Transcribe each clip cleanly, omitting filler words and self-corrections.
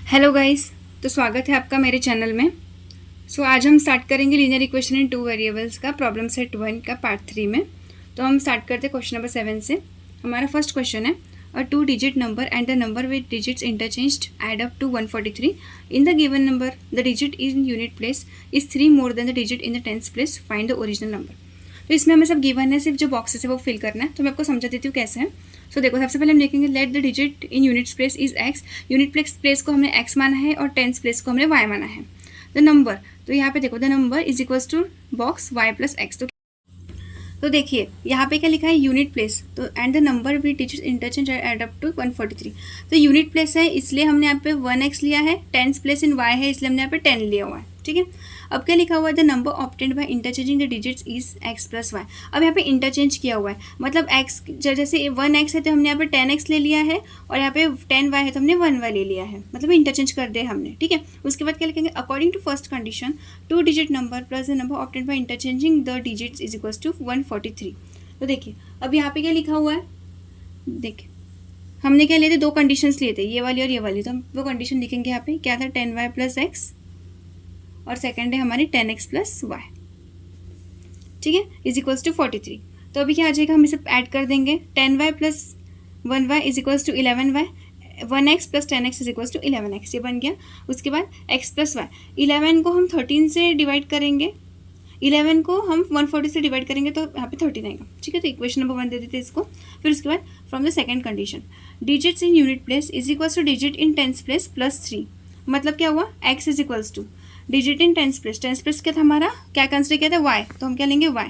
Hello guys, तो स्वागत है आपका मेरे चैनल में। आज हम स्टार्ट करेंगे linear equation in two variables का प्रॉब्लम सेट 1 का पार्ट 3 में। तो हम स्टार्ट करते हैं क्वेश्चन नंबर 7 से। हमारा फर्स्ट क्वेश्चन है, a 2 digit number and the number with digits interchanged add up to 143 in the given number the digit in unit place is 3 more than the digit in the tens place, find the original number. तो इसमें हमें सब given है, सिर्फ जो boxes है वो fill करना है। तो मैं आपको समझा देती हूँ कैसे है। देखो, सबसे पहले हम लिखेंगे let the digit in units place is x. Unit place को हमने एक्स माना है और टेंस प्लेस को हमने वाई माना है। द नंबर, तो यहाँ पे देखो the number is equals to box y plus x. तो देखिए यहाँ पे क्या लिखा है, यूनिट प्लेस। तो and the number with digits interchange add up to 143। तो यूनिट प्लेस है इसलिए हमने यहाँ पे 1x लिया है, टेंस प्लेस इन y है इसलिए हमने यहाँ पे 10 लिया हुआ है। ठीक है, अब क्या लिखा हुआ है, the number obtained by interchanging the digits is x plus y. अब यहाँ पे इंटरचेंज किया हुआ है, मतलब x जैसे 1x है तो हमने यहाँ पे 10x ले लिया है, और यहाँ पे 10y है तो हमने 1y ले लिया है, मतलब इंटरचेंज कर दिया हमने। ठीक है, उसके बाद क्या लिखेंगे, according to first condition 2 digit number plus the number obtained by interchanging the digits is equals to 143। तो देखिए अब यहाँ पे क्या लिखा हुआ है, देखिए हमने क्या लिए थे, दो कंडीशंस लिए थे, ये वाली और ये वाली। तो हम वो कंडीशन लिखेंगे यहाँ पे, क्या था, 10y प्लस एक्स और सेकेंड है हमारी 10x प्लस वाई। ठीक है, इज इक्वल्स टू 43। तो अभी क्या आ जाएगा, हम इसे ऐड कर देंगे, 10y plus 1y is equals to 11y, 1x plus 10x is equals to 11x, ये बन गया। उसके बाद x प्लस वाई, 11 को हम 13 से डिवाइड करेंगे, 11 को हम 140 से डिवाइड करेंगे तो यहाँ पे 13 आएगा। ठीक है, तो इक्वेशन नंबर 1 दे देते हैं इसको। फिर उसके बाद from the second condition digits in unit place is equals two digit in tens place plus 3। मतलब क्या हुआ, x is equals two digit in tens place क्या था हमारा, क्या कंसिडर किया था, y, तो हम क्या लेंगे y,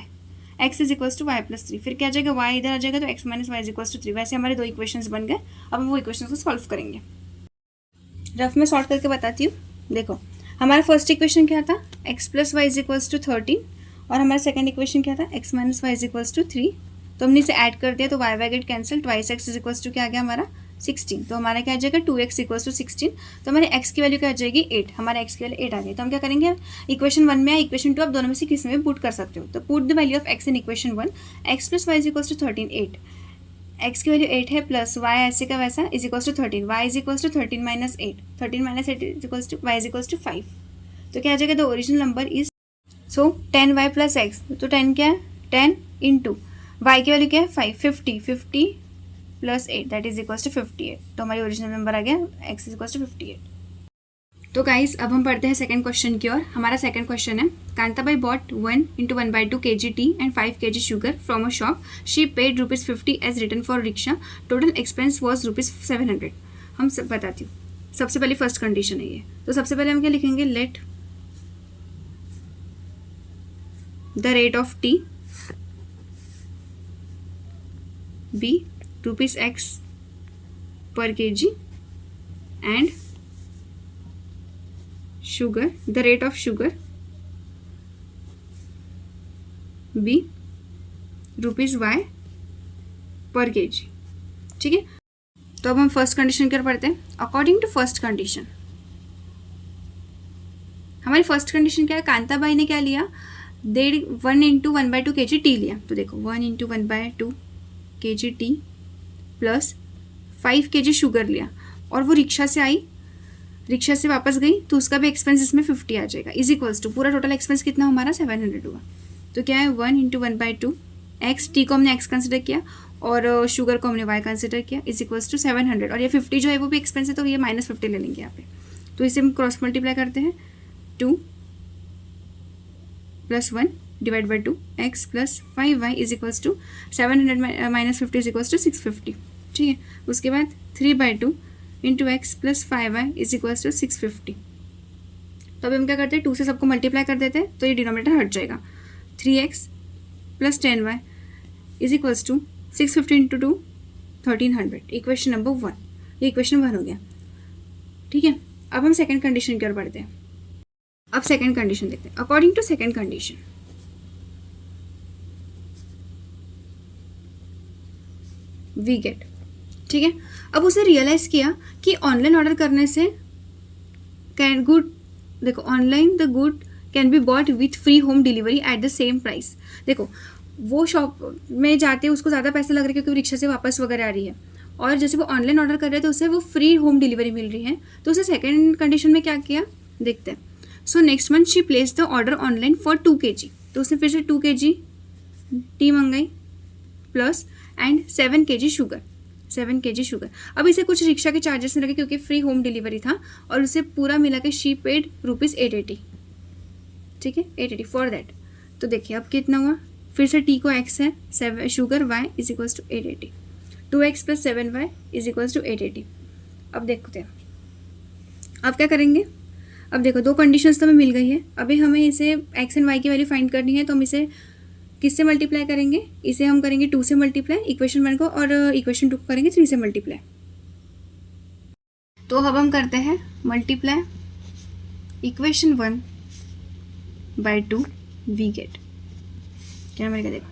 x is equals to y plus 3। फिर क्या आ जाएगा, y इधर आ जाएगा तो x minus y is equals to 3। वैसे हमारे दो इक्वेशंस बन गए। अब हम वो इक्वेशंस को सॉल्व करेंगे। रफ में सॉल्व करके बताती हूँ। देखो हमारा फर्स्ट इक्वेशन क्या था, x plus y is equals to 13, और हमारा सेकंड इक्वेशन क्या था, x minus y is equals to 3। तो हमने इसे ऐड कर दिया तो y y get cancel, twice x is equals to क्या आ गया हमारा 16। तो हमारा क्या आ जाएगा, 2x इक्वल्स टू 16। तो हमारे x की वैल्यू क्या आ जाएगी, 8। हमारे x की वैल्यू 8 आ गई। तो हम क्या करेंगे, इक्वेशन 1 में या इक्वेशन 2, आप दोनों में से किसी में पुट कर सकते हो। तो put the value of x in equation 1, x plus y is equals to 13, 8, x की वैल्यू 8 है, प्लस y ऐसे का वैसा is equals to 13, y is equals to 13 minus 8, 13 minus 8 is equals to y is equals to 5। तो क्या आ जाएगा, the original number is 10y plus x. तो 10 क्या है, 10 इंटू y की वैल्यू क्या है 5, 50 प्लस 8 दैट इज इक्वल्स टू 58। तो हमारी ओरिजिनल नंबर आ गया x इज इक्वल्स टू 58। तो गाइस अब हम पढ़ते हैं सेकंड क्वेश्चन की ओर। हमारा सेकंड क्वेश्चन है, Kantabai bot 1 into 1/2 kg tea and 5 kg sugar from a shop. She paid ₹50 as written for rickshaw. Total expense was ₹700. हम सब बताती हूँ। सबसे पहले फर्स्ट कंडीशन है ये। तो सबसे पहले हम क्या लिखेंगे, let the rate of tea be ₹x per kg and sugar, the rate of sugar be ₹y per kg। ठीक है, तो अब हम फर्स्ट कंडीशन क्या पढ़ते हैं, अकॉर्डिंग टू फर्स्ट कंडीशन। हमारी फर्स्ट कंडीशन क्या है, कांताबाई ने क्या लिया, 1 into 1/2 kg टी लिया। तो देखो 1 into 1/2 kg T plus 5 kg sugar लिया, और वो रिक्शा से आई, रिक्शा से वापस गई, तो उसका भी एक्सपेंस इसमें 50 आ जाएगा, इज इक्वल्स टू पूरा टोटल एक्सपेंस कितना हमारा 700 हुआ। तो क्या है, 1 into 1/2 एक्स, टी को हमने एक्स कंसिडर किया और शुगर को हमने वाई कंसिडर किया, इज इक्वल्स टू 700। और ये 50 जो है वो भी एक्सपेंस है, तो ये -50 ले लेंगे यहाँ पे। तो इसे हम क्रॉस मल्टीप्लाई करते हैं, 2 + 1 divide by 2 x plus 5y is equals to 700 minus 50 is equals to 650। ठीक है, उसके बाद 3/2 into x plus 5y is equals to 650। तो अभी हम क्या करते हैं, 2 से सबको मल्टीप्लाई कर देते हैं, तो ये डिनोमिनेटर हट जाएगा। 3x plus 10y is equals to 650 into 2 1300। Equation number 1, ये इक्वेशन 1 हो गया। ठीक है, अब हम सेकेंड कंडीशन की ओर बढ़ते हैं। अब सेकेंड कंडीशन देखते हैं। According to second condition we get, ठीक है, अब उसे रियलाइज किया कि ऑनलाइन ऑर्डर करने से कैन गुड, देखो online the good can be bought with free home delivery at the same price. देखो वो शॉप में जाते उसको ज़्यादा पैसे लग रहे हैं क्योंकि रिक्शा से वापस वगैरह आ रही है, और जैसे वो ऑनलाइन ऑर्डर कर रहे हैं तो उसे वो फ्री होम डिलीवरी मिल रही है, तो उसे सेकेंड कंडीशन में क्या किया देखते हैं. So next month she place the order online for 2 kg. तो उसने फिर से 2 kg टी मंगाई plus and 7 kg sugar, 7 kg sugar. अब इसे कुछ रिक्शा के चार्जेस नहीं लगे क्योंकि फ्री होम डिलीवरी था, और उसे पूरा मिला के शी पेड ₹880. ठीक है, 880 फॉर दैट. तो देखिए अब कितना हुआ, फिर से टी को x है, 7 sugar y is equals to 880. 2x plus 7y is equals to 880. अब देखते हैं अब क्या करेंगे. अब देखो दो कंडीशंस तो हमें मिल गई है. अभी हमें इसे x एंड y की वैल्यू फाइंड करनी है, तो हम इसे किससे मल्टीप्लाई करेंगे, इसे हम करेंगे 2 से मल्टीप्लाई इक्वेशन 1 को, और इक्वेशन 2 को करेंगे 3 से मल्टीप्लाई. तो अब हम करते हैं multiply equation 1 by 2, we get क्या मिलेगा देखो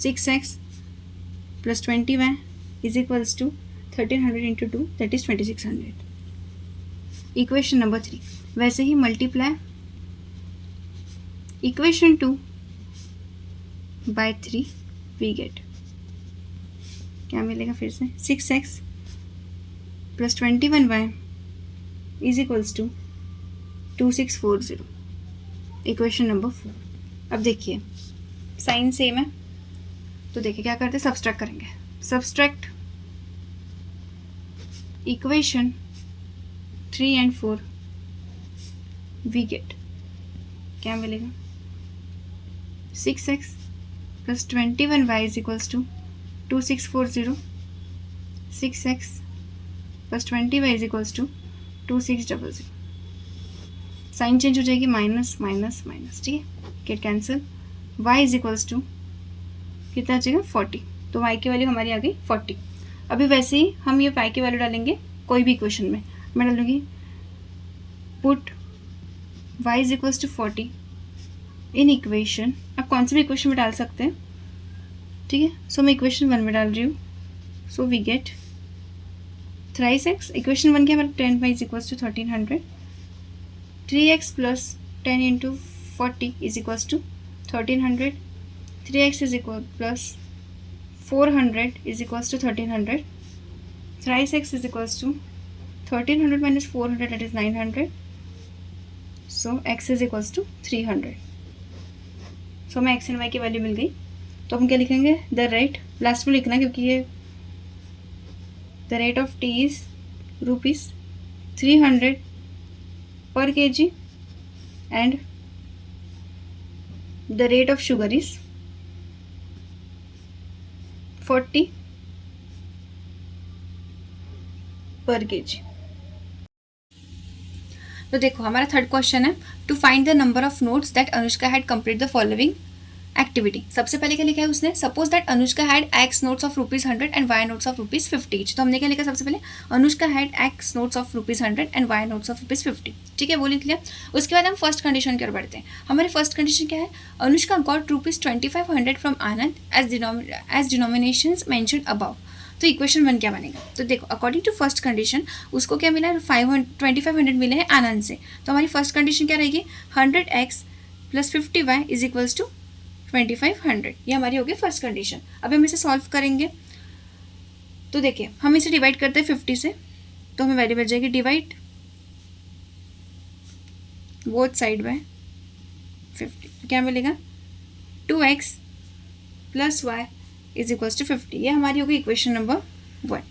6x plus 20y is equals to 1300 into 2 that is 2600. Equation number 3 वैसे ही multiply equation 2 by 3, we get क्या मिलेगा फिर से 6x plus 21y is equals to 2640. Equation number 4. अब देखिए साइन सेम है, तो देखिए क्या करते हैं सब्सट्रैक्ट करेंगे. Subtract equation 3 and 4, we get क्या मिलेगा 6x plus 21y is equals to 2640. 6x plus 20y is equals to 2600. Sign change हो जाएगी माइनस माइनस माइनस. ठीक है, get cancel. y is equals to कितना आ जाएगा 40. तो y की वैल्यू हमारी आ गई 40. अभी वैसे ही हम ये y की वैल्यू डालेंगे कोई भी इक्वेशन में. मैं डालूँगी put y is equals to 40 in equation. आप कौन सी भी इक्वेशन में डाल सकते हैं. ठीक है, सो मैं इक्वेशन 1 में डाल रही हूँ. So we get thrice x. Equation 1 की हमारे 10y is equals to 1300. 3x plus 10 into 40 is equals to 1300. 3x is equal plus 400 is equals to 1300. Thrice x is equals to 1300 minus 400 that is 900. So x is equals to 300. So हमें x and y की value मिल गई. तो हम क्या लिखेंगे the rate, last में लिखना है क्योंकि ये the rate of T is ₹300 per kg and the rate of sugar is 40 per kg. तो देखो हमारा थर्ड क्वेश्चन है to find the number of notes that Anushka had complete the following activity. सबसे पहले क्या लिखा है उसने, suppose that Anushka had x notes of ₹100 and y notes of ₹50. तो हमने क्या लिखा सबसे पहले, Anushka had x notes of ₹100 and y notes of ₹50. ठीक है, वो लिख लिया. उसके बाद हम फर्स्ट कंडीशन की ओर बढ़ते हैं. हमारी फर्स्ट कंडीशन क्या है, Anushka got ₹2500 from Anand as denominations mentioned above. तो इक्वेशन 1 क्या बनेगा. तो देखो अकॉर्डिंग टू फर्स्ट कंडीशन उसको क्या मिला है 2500 मिले हैं आनंद से. तो हमारी फर्स्ट कंडीशन क्या रहेगी 100x plus 50y is equals to 2500. ये हमारी होगी फर्स्ट कंडीशन. अब हम इसे सॉल्व करेंगे. तो देखिए हम इसे डिवाइड करते हैं 50 से, तो हमें वैल्यू मिल जाएगी डिवाइड बोथ साइड बाय 50. तो क्या मिलेगा 2x plus y is equals to 50. ये हमारी होगी इक्वेशन नंबर 1.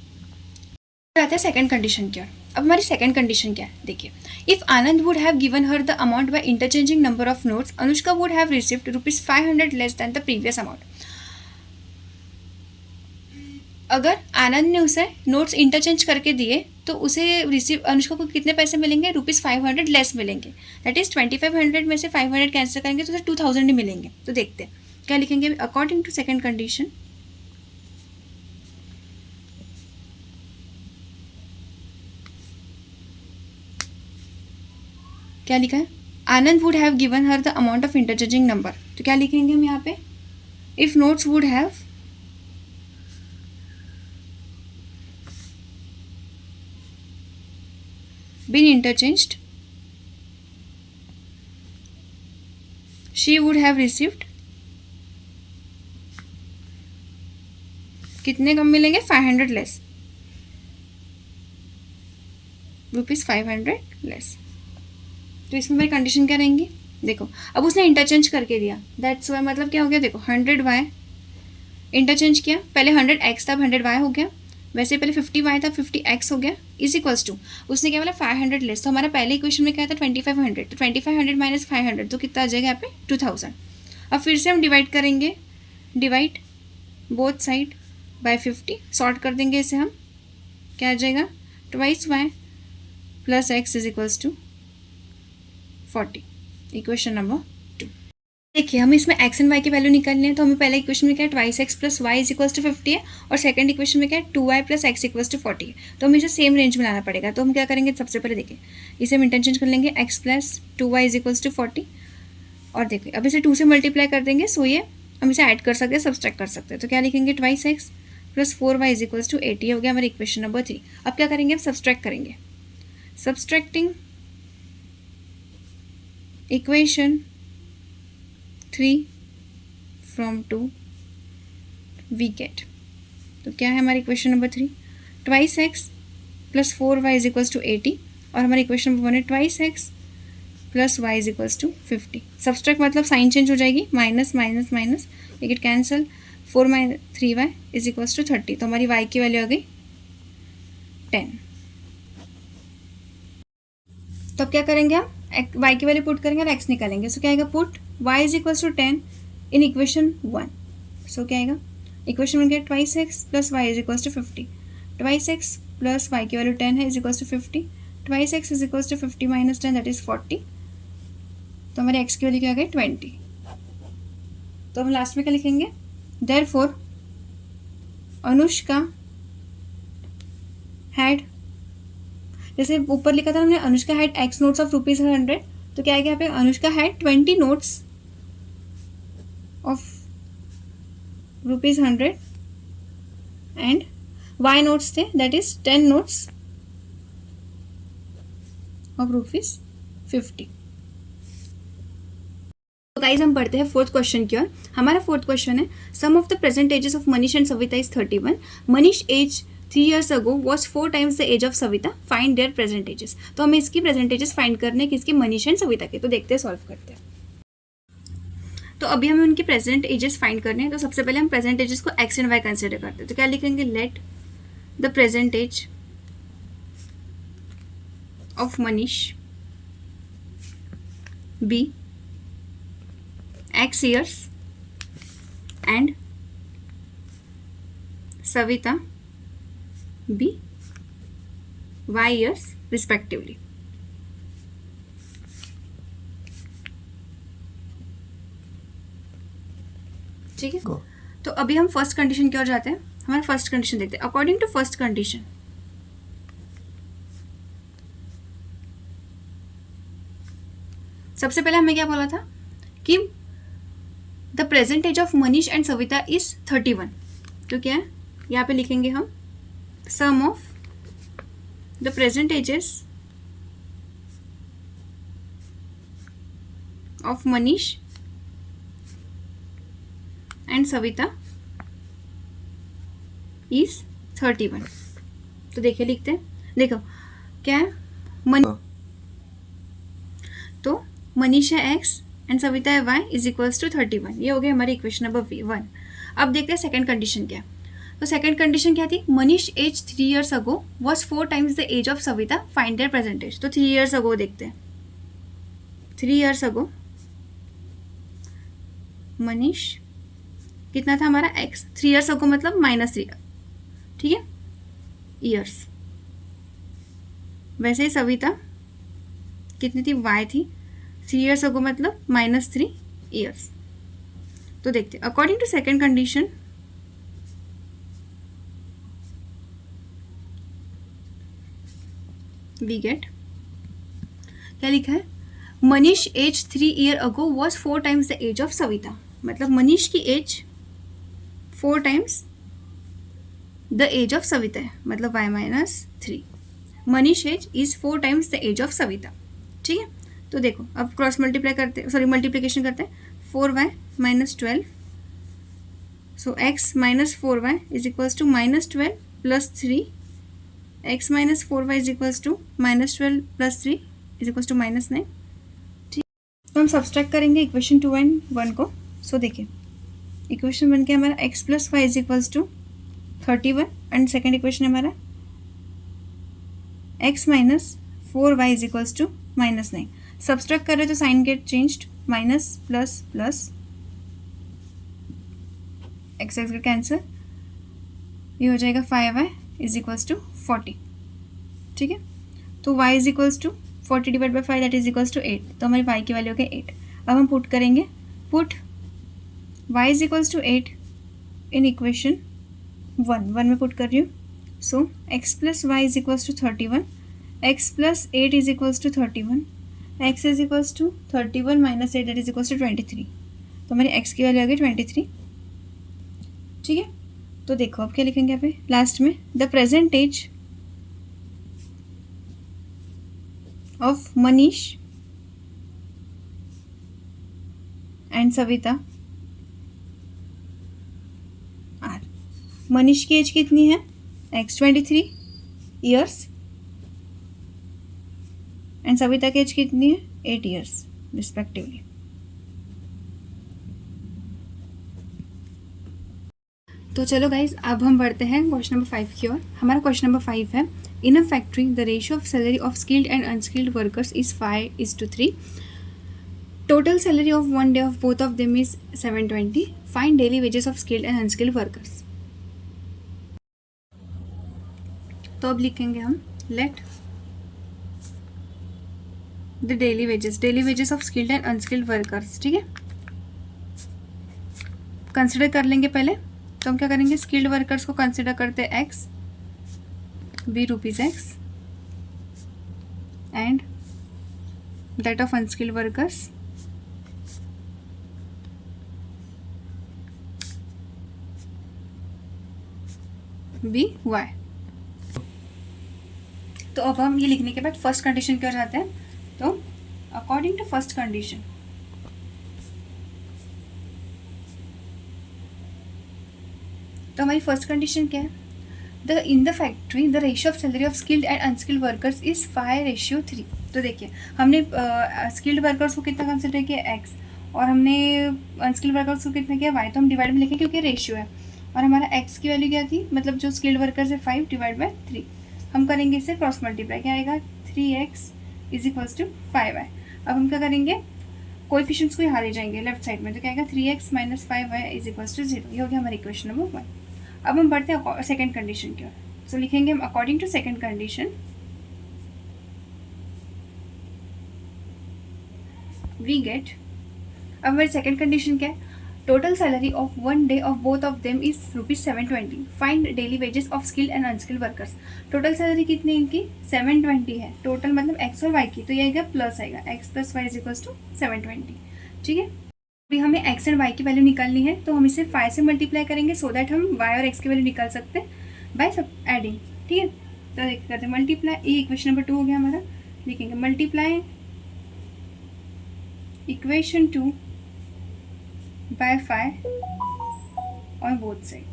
आते हैं सेकंड कंडीशन की ओर. अब हमारी सेकंड कंडीशन क्या है देखिए, if Anand would have given her the amount by interchanging number of notes Anushka would have received ₹500 less than the previous amount. अगर आनंद ने उसे नोट्स इंटरचेंज करके दिए तो उसे रिसीव अनुष्का को कितने पैसे मिलेंगे ₹500 लेस मिलेंगे. दैट इज 2500 में से 500 कैंसिल करेंगे तो उसे 2000 ही मिलेंगे. तो देखते हैं क्या लिखेंगे अकॉर्डिंग टू सेकंड कंडीशन. क्या लिखा है, Anand would have given her the amount of interchanging number. तो क्या लिखेंगे हम यहाँ पे, if notes would have been interchanged she would have received कितने कम मिलेंगे 500 लेस. ₹500 लेस। तो इसमें मेरी कंडीशन क्या रहेंगी, देखो अब उसने इंटरचेंज करके दिया, दैट्स वाई मतलब क्या हो गया, देखो 100y इंटरचेंज किया, पहले 100x था, अब 100y हो गया, वैसे पहले 50y था, 50x हो गया, इज इक्वल्स टू उसने क्या बोला 500 लेस। तो हमारा पहले इक्वेशन में क्या था 2500, तो 2500 माइनस 500 तो कितना आ जाएगा यहाँ पे 2000। अब फिर से हम डिवाइड करेंगे, divide both side by 50, sort कर देंगे इसे हम, क्या आ जाएगा 2y plus x is equals to 40, equation number 2। देखिए हम इसमें x एंड y की वैल्यू निकालनी है, तो हमें पहले इक्वेशन में क्या है 2x plus y is equals to 50 है, और सेकंड इक्वेशन में क्या है 2y plus x equals to 40 है। तो हमें इसे सेम रेंज में लाना पड़ेगा। तो हम क्या करेंगे, सबसे पहले देखिए इसे हम इंटरचेंज कर लेंगे, x plus 2y is equals to 40, और देखिए अब इसे 2 से मल्टीप्लाई कर देंगे, सो ये हम इसे ऐड कर सकते हैं, सब्सट्रैक्ट कर सकते हैं। तो क्या लिखेंगे 2x plus 4y is equals to 80 हो गया हमारी इक्वेशन नंबर 3। अब क्या करेंगे, हम सब्सट्रैक्ट करेंगे, subtracting equation 3 from 2 we get, तो क्या है हमारी equation number 3, 2x plus 4y is equals to 80, और हमारी इक्वेशन नंबर 1 है 2x plus y is equals to 50। Subtract मतलब साइन चेंज हो जाएगी, माइनस माइनस माइनस, ये get cancel, 4 minus 3y is equals to 30, तो हमारी y की वैल्यू आ गई 10। तो अब क्या करेंगे, हम y की वैल्यू पुट करेंगे और x निकालेंगे। सो क्या आएगा, put y is equals to 10 in equation 1। So क्या आएगा, इक्वेशन 1 क्या, 2x plus y is equals to 50, 2x plus y की वैल्यू 10 है is equals to 50, 2x is equals to 50 minus 10 that is 40, तो हमारे x की वैल्यू क्या आ गई 20। तो हम लास्ट में क्या लिखेंगे, देयरफॉर अनुष्का हैड, जैसे ऊपर लिखा था हमने Anushka had x notes of ₹100, तो क्या आएगा यहाँ पे, Anushka had 20 notes of ₹100 and y notes थे दैट इज 10 नोट्स ऑफ ₹50। तो गाइस हम पढ़ते हैं फोर्थ क्वेश्चन की ओर। हमारा फोर्थ क्वेश्चन है, sum of the present ages of Manish and Savita is 31, Manish age 3 years ago was 4 times the age of Savita, find their present ages. तो हमें इसकी प्रेजेंट एजेस फाइंड करने किसके, मनीष एंड सविता के। तो देखते हैं, सॉल्व करते हैं। तो अभी हमें उनकी प्रेजेंट एजेस फाइंड करने हैं। तो सबसे पहले हम प्रेजेंट एजेस को x एंड y कंसिडर करते हैं। तो क्या लिखेंगे, let the present age of Manish be x years and Savita be y years respectively। ठीक है, तो अभी हम फर्स्ट कंडीशन की ओर जाते हैं। हमारा फर्स्ट कंडीशन देखते हैं। अकॉर्डिंग टू फर्स्ट कंडीशन, सबसे पहले हमें क्या बोला था कि the present age of Manish and Savita is 31। तो क्या है, यहाँ पे लिखेंगे हम sum of the present ages of Manish and Savita is 31। तो देखिए लिखते हैं, देखो क्या है, तो मनीष है x एंड सविता है y इज इक्वल्स टू 31। ये हो गया हमारी इक्वेशन नंबर 1। अब देखते हैं सेकंड कंडीशन क्या है। तो सेकंड कंडीशन क्या थी, Manish age 3 years ago was 4 times the age of Savita, find their present age. तो 3 years अगो देखते हैं, 3 years अगो मनीष कितना था हमारा x, 3 years अगो मतलब -3, ठीक है, ईयर्स। वैसे ही सविता कितनी थी, y थी, 3 years अगो मतलब -3 ईयर्स। तो देखते हैं, according to second condition we get, क्या लिखा है, Manish age 3 year ago was 4 times the age of Savita, मतलब मनीष की age 4 times the age of Savita है, मतलब y - 3। Manish age is 4 times the age of Savita, ठीक है। तो देखो अब क्रॉस मल्टीप्लाई करते, सॉरी मल्टीप्लिकेशन करते हैं, 4y - 12, so x - 4y is equals to -12 + 3 x minus 4y is equals to -12 + 3 is equals to -9। ठीक, तो हम सब्सट्रैक्ट करेंगे इक्वेशन 2 एंड 1 को। सो देखिए इक्वेशन 1 के हमारा x + y is equals to 31 and second equation हमारा x minus 4y is equals to -9। Subtract कर रहे तो sign get changed, minus plus plus x x का कैंसर, ये हो जाएगा 5y इज इक्वल्स टू 40। ठीक है, तो y is equals to 40 divide by 5 that is equals to 8। तो हमारी y की वैल्यू हो गई 8। अब हम पुट करेंगे, put y is equals to 8 in equation 1 में पुट कर रही हूँ। So x plus y is equals to 31, x plus 8 is equals to 31, x is equals to 31 minus 8 that is equals to 23। तो हमारी x की value आ गई 23। ठीक है, तो देखो अब क्या लिखेंगे यहाँ पे लास्ट में, the present age of Manish and Savita are. Manish की एज कितनी है, x 23 ईयर्स, एंड सविता की एज कितनी है, 8 ईयर्स रिस्पेक्टिवली। तो चलो गाइज अब हम बढ़ते हैं क्वेश्चन नंबर 5 की ओर। हमारा क्वेश्चन नंबर 5 है, in a factory the ratio of salary of skilled and unskilled workers is 5:3। Total salary of one day of both of them is 720। Find daily wages of skilled and unskilled workers. तो अब लिखेंगे हम, let the daily wages of skilled and unskilled workers. ठीक है, consider कर लेंगे पहले। तो हम क्या करेंगे, स्किल्ड वर्कर्स को कंसिडर करते हैं x, b rupees x, and that of unskilled workers b y। तो अब हम ये लिखने के बाद फर्स्ट कंडीशन की ओर जाते हैं। तो अकॉर्डिंग टू फर्स्ट कंडीशन, तो हमारी फर्स्ट कंडीशन क्या है, in the factory the ratio of salary of skilled and unskilled workers is 5:3। तो देखिए हमने स्किल्ड वर्कर्स को कितना कंसिडर किया x, और हमने अनस्किल्ड वर्कर्स को कितना किया y। तो हम डिवाइड में लिखें क्योंकि रेशियो है, और हमारा x की वैल्यू क्या थी, मतलब जो स्किल्ड वर्कर्स है 5 डिवाइड बाई 3। हम करेंगे इसे क्रॉस मल्टीप्लाई, क्या आएगा 3x is equals to 5y। अब हम क्या करेंगे, कोएफिशिएंट्स को यहाँ ले जाएंगे लेफ्ट साइड में, तो क्या आएगा 3x minus 5y is equals to 0। ये हो गया हमारी इक्वेशन नंबर 1। अब हम बढ़ते हैं सेकेंड कंडीशन की ओर। सो लिखेंगे हम according to second condition we get, अब हमारी सेकेंड कंडीशन क्या है, total salary of one day of both of them is ₹720। Find daily wages of skilled and unskilled workers. Total salary कितनी इनकी 720 है, टोटल मतलब x और y की, तो ये आएगा प्लस आएगा, x plus y is equals to 720। ठीक है, अभी हमें x एंड y की वैल्यू निकालनी है, तो हम इसे 5 से मल्टीप्लाई करेंगे सो दैट हम y और x की वैल्यू निकाल सकते हैं बाय सब एडिंग। ठीक है, तो देख करते हैं मल्टीप्लाई, ये इक्वेशन नंबर 2 हो गया हमारा। लिखेंगे multiply equation 2 by 5 on both side.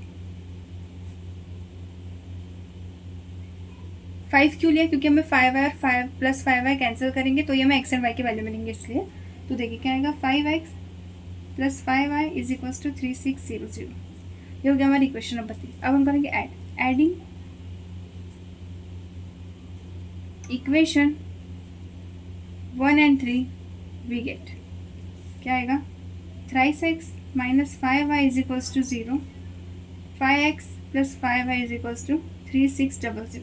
5 क्यों लिया, क्योंकि हमें 5y और 5 प्लस 5y कैंसिल करेंगे तो ये हमें x एंड y की वैल्यू मिलेंगे, इसलिए। तो देखिए क्या आएगा 5x plus 5y is equals to 3600। ये हो गया हमारी इक्वेशन नंबर 3। अब हम करेंगे adding equation 1 and 3 we get, क्या आएगा 3x minus 5y is equals to 0, 5x plus 5y is equals to 3600,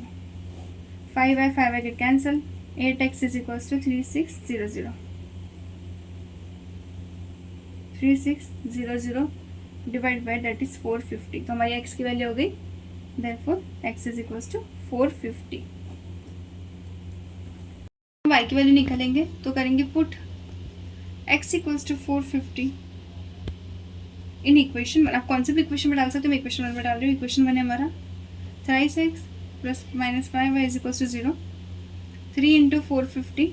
5y get cancel, 8x is equals to 3600, 3600 divide by that is 450। तो हमारी x की वैल्यू हो गई, therefore x is equals to 450। y की वैल्यू निकालेंगे तो करेंगे put x equals to 450 in equation 1। आप कौन से भी इक्वेशन में डाल सकते हो, मैं इक्वेशन 1 में डाल रही हूँ। इक्वेशन 1 है हमारा 3x plus minus 5y is equals to 0, 3 into 450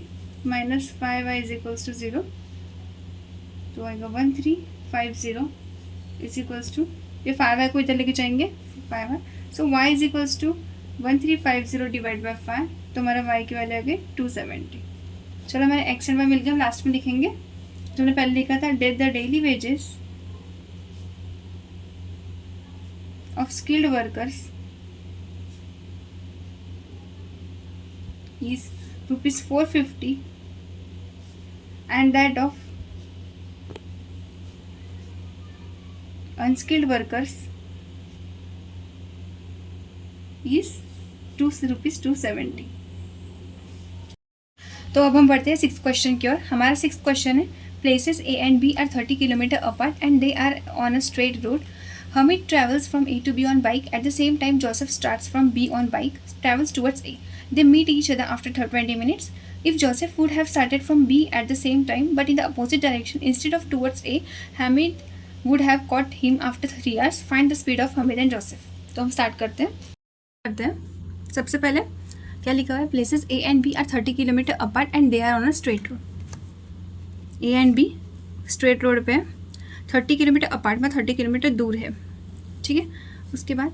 minus 5y is equals to 0, तो आएगा 1350 इज इक्वल्स टू, ये 5y को इधर लेके जाएंगे 5y, so y is equals to 1350 divide by 5, तो हमारा वाई की वैल्यू आ गई 270। चलो हमारे एक्स एंड वाई मिल गया, हम लास्ट में लिखेंगे। जो हमने पहले लिखा था, that the daily wages of skilled workers is ₹450 and that of unskilled workers is ₹270। तो अब हम बढ़ते हैं सिक्स क्वेश्चन की ओर। हमारा सिक्स क्वेश्चन है, places A and B are 30 kilometre apart and they are on a straight road. Hamid travels from A to B on bike. At the same time, Joseph starts from B on bike, travels towards A. They meet each other after 20 minutes. If Joseph would have started from B at the same time, but in the opposite direction instead of towards A, Hamid would have caught him after 3 hours. Find the speed of Hamid and Joseph. तो हम start करते हैं। सबसे पहले क्या लिखा हुआ है, places A and B are 30 kilometre apart and they are on a straight road. A and B straight road पे 30 किलोमीटर अपार्ट में 30 किलोमीटर दूर है, ठीक है। उसके बाद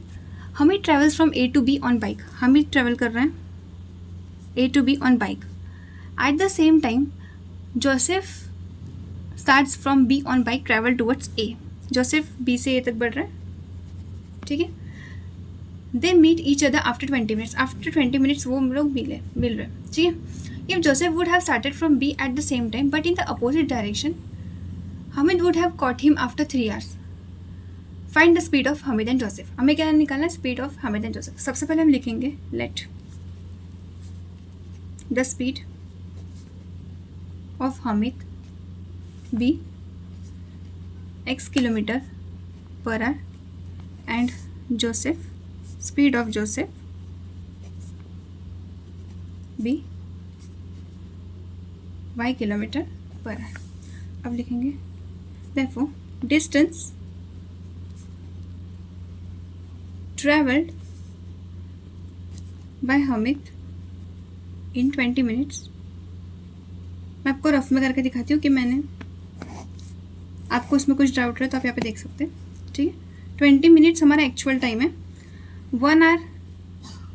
Hamid travels from A to B on bike. Hamid travel कर रहे हैं A to B on bike. At the same time Joseph starts from B on bike travel towards A. Joseph B से ए तक बढ़ रहा है, ठीक है। They meet each other after 20 minutes. After 20 minutes वो लोग मिल रहे हैं, ठीक है। If Joseph would have started from B eight the same time but in the opposite direction, Hamid would have caught him after 3 hours. Find the speed of Hamid and Joseph. हमें क्या निकालना है, speed of Hamid and Joseph। सबसे पहले हम लिखेंगे let the speed of Hamid be x kilometre per our and Joseph speed of Joseph be y kilometre per our. अब लिखेंगे therefore distance traveled by Hamid in 20 minutes। मैं आपको rough में करके दिखाती हूँ कि मैंने, आपको उसमें कुछ डाउट रहे तो आप यहाँ पे देख सकते हैं, ठीक है। 20 मिनट्स हमारा एक्चुअल टाइम है। 1 आवर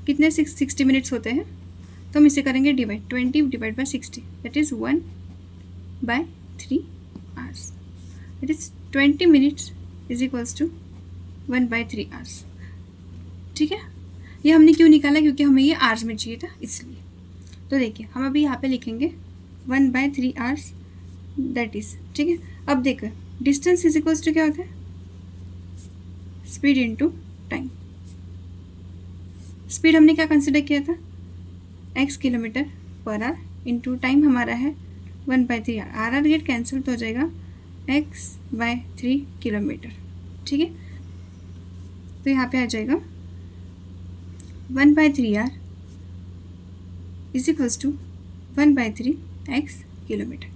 कितने 60 मिनट्स होते हैं, तो हम इसे करेंगे divide, 20 divide by 60 that is 1/3 hours। It is 20 minutes is equals to 1/3 hours, ठीक है। ये हमने क्यों निकाला, क्योंकि हमें ये आवर्स में चाहिए था इसलिए। तो देखिए हम अभी यहाँ पे लिखेंगे 1/3 hours दैट इज, ठीक है। अब देखो डिस्टेंस इज इक्वल्स टू क्या होता है, स्पीड इनटू टाइम। स्पीड हमने क्या कंसिडर किया था, x kilometre per our into time हमारा है 1/3 आर। आर गेट कैंसिल तो हो जाएगा x/3 किलोमीटर, ठीक है। तो यहाँ पे आ जाएगा 1/3 R is equals to 1/3 x kilometre.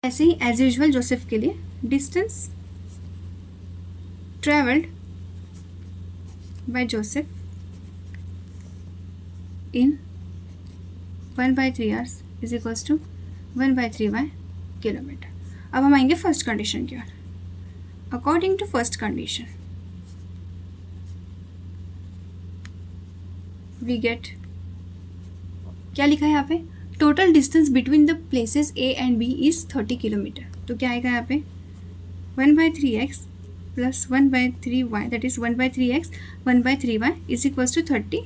ऐसे ही एज यूजुअल जोसेफ के लिए distance travelled by Joseph in 1/3 hours is equals to 1/3 by kilometre. अब हम आएंगे फर्स्ट कंडीशन की ओर। According to first condition we get, क्या लिखा है यहाँ पे, total distance between the places A and B is 30 kilometre. तो क्या आएगा यहाँ पे 1/3x plus 1/3y that is 1/3x 1/3y is equals to 30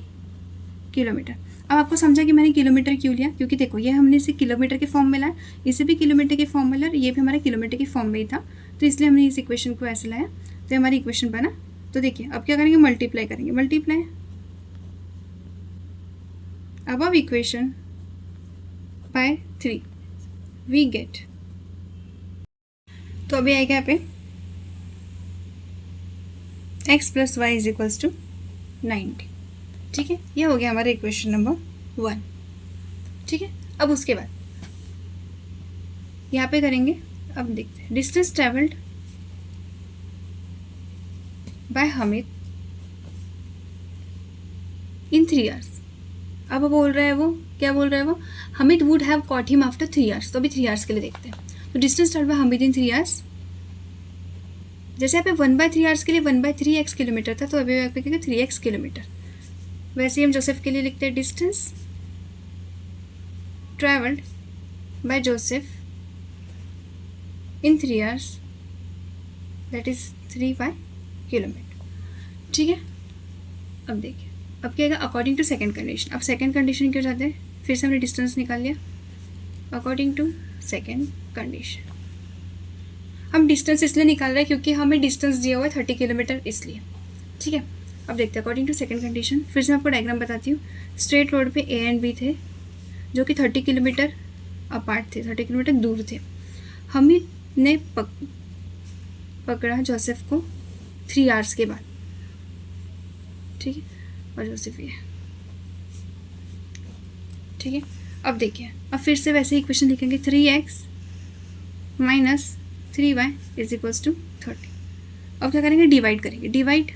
kilometre. अब आपको समझा कि मैंने किलोमीटर क्यों लिया, क्योंकि देखो ये हमने इसे किलोमीटर के फॉर्म में लाया, इसे भी किलोमीटर के फॉर्म में लाया, ये भी हमारा किलोमीटर के फॉर्म में ही था, तो इसलिए हमने इस इक्वेशन को ऐसे लाया, तो हमारी इक्वेशन बना। तो देखिए अब क्या करेंगे, मल्टीप्लाई करेंगे, multiply above equation by 3 we get, तो अभी आएगा यहाँ पे x plus y is equals to 90, ठीक है। ये हो गया हमारा इक्वेशन नंबर 1, ठीक है। अब उसके बाद यहाँ पे करेंगे, अब देखते हैं डिस्टेंस ट्रेवल्ड बाय हमिद इन 3 आवर्स। अब बोल रहा है वो, क्या बोल रहा है वो, Hamid would have caught him after 3 hours. तो अभी 3 आवर्स के लिए देखते हैं। तो डिस्टेंस ट्रेवल्ड बाय हमिद इन 3 आवर्स, जैसे यहाँ पे 1/3 आवर्स के लिए 1/3x किलोमीटर था, तो अभी यहाँ पे कहेंगे 3x किलोमीटर। वैसे ही हम जोसेफ के लिए लिखते हैं distance travelled bye Joseph in 3 hours, that is 3 kilometre. ठीक है, अब देखिए अब क्या है अकॉर्डिंग टू सेकंड कंडीशन। अब सेकंड कंडीशन क्यों जाते हैं, फिर से हमने डिस्टेंस निकाल लिया अकॉर्डिंग टू सेकंड कंडीशन। हम डिस्टेंस इसलिए निकाल रहे हैं क्योंकि हमें डिस्टेंस दिया हुआ है 30 किलोमीटर इसलिए। ठीक है, अब देखते हैं अकॉर्डिंग टू सेकंड कंडीशन। फिर से मैं आपको डायग्राम बताती हूँ। स्ट्रेट रोड पे ए एंड बी थे जो कि 30 किलोमीटर अपार्ट थे, 30 किलोमीटर दूर थे। हमने पकड़ा जोसेफ को 3 hours के बाद। ठीक है, और जोसेफ ये। ठीक है, अब देखिए अब फिर से वैसे ही इक्वेशन लिखेंगे 3x minus 3y is equals to 30। अब क्या करेंगे, डिवाइड करेंगे। Divide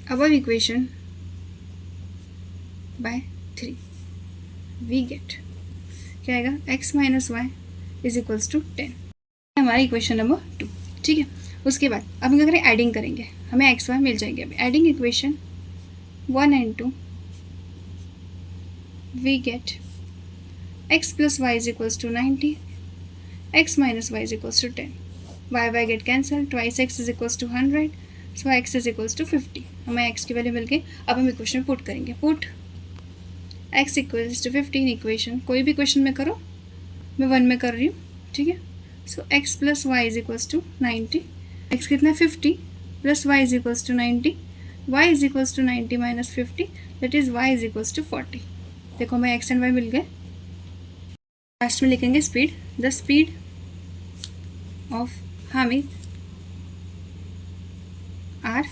above equation by 3 we get क्या आएगा, x minus y is equals to 10, हमारा इक्वेशन नंबर 2। ठीक है, उसके बाद अब हम क्या करें, एडिंग करेंगे, हमें x y मिल जाएंगे। अब adding equation 1 and 2 we get x plus y is equals to 90, x minus y is equals to 10, y get cancel, twice x is equals to 100, so x is equals to 50। हमें x की value मिल गई। अब हम equation put करेंगे। Put x equals to 50 in equation, कोई भी question में करो, मैं 1 में कर रही हूँ। ठीक है, so x plus y is equals to 90, x कितना 50 plus y is equals to 90, y is equals to 90 minus 50, that is y is equals to 40। देखो हमें x एंड y मिल गए। लास्ट में लिखेंगे speed, the speed of Hamid are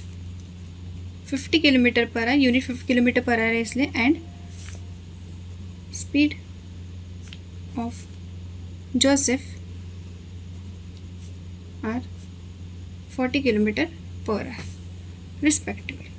50 kilometre per hour, unit 50 kilometre per hour है इसलिए, and speed of Joseph are 40 kilometre per hour respectively.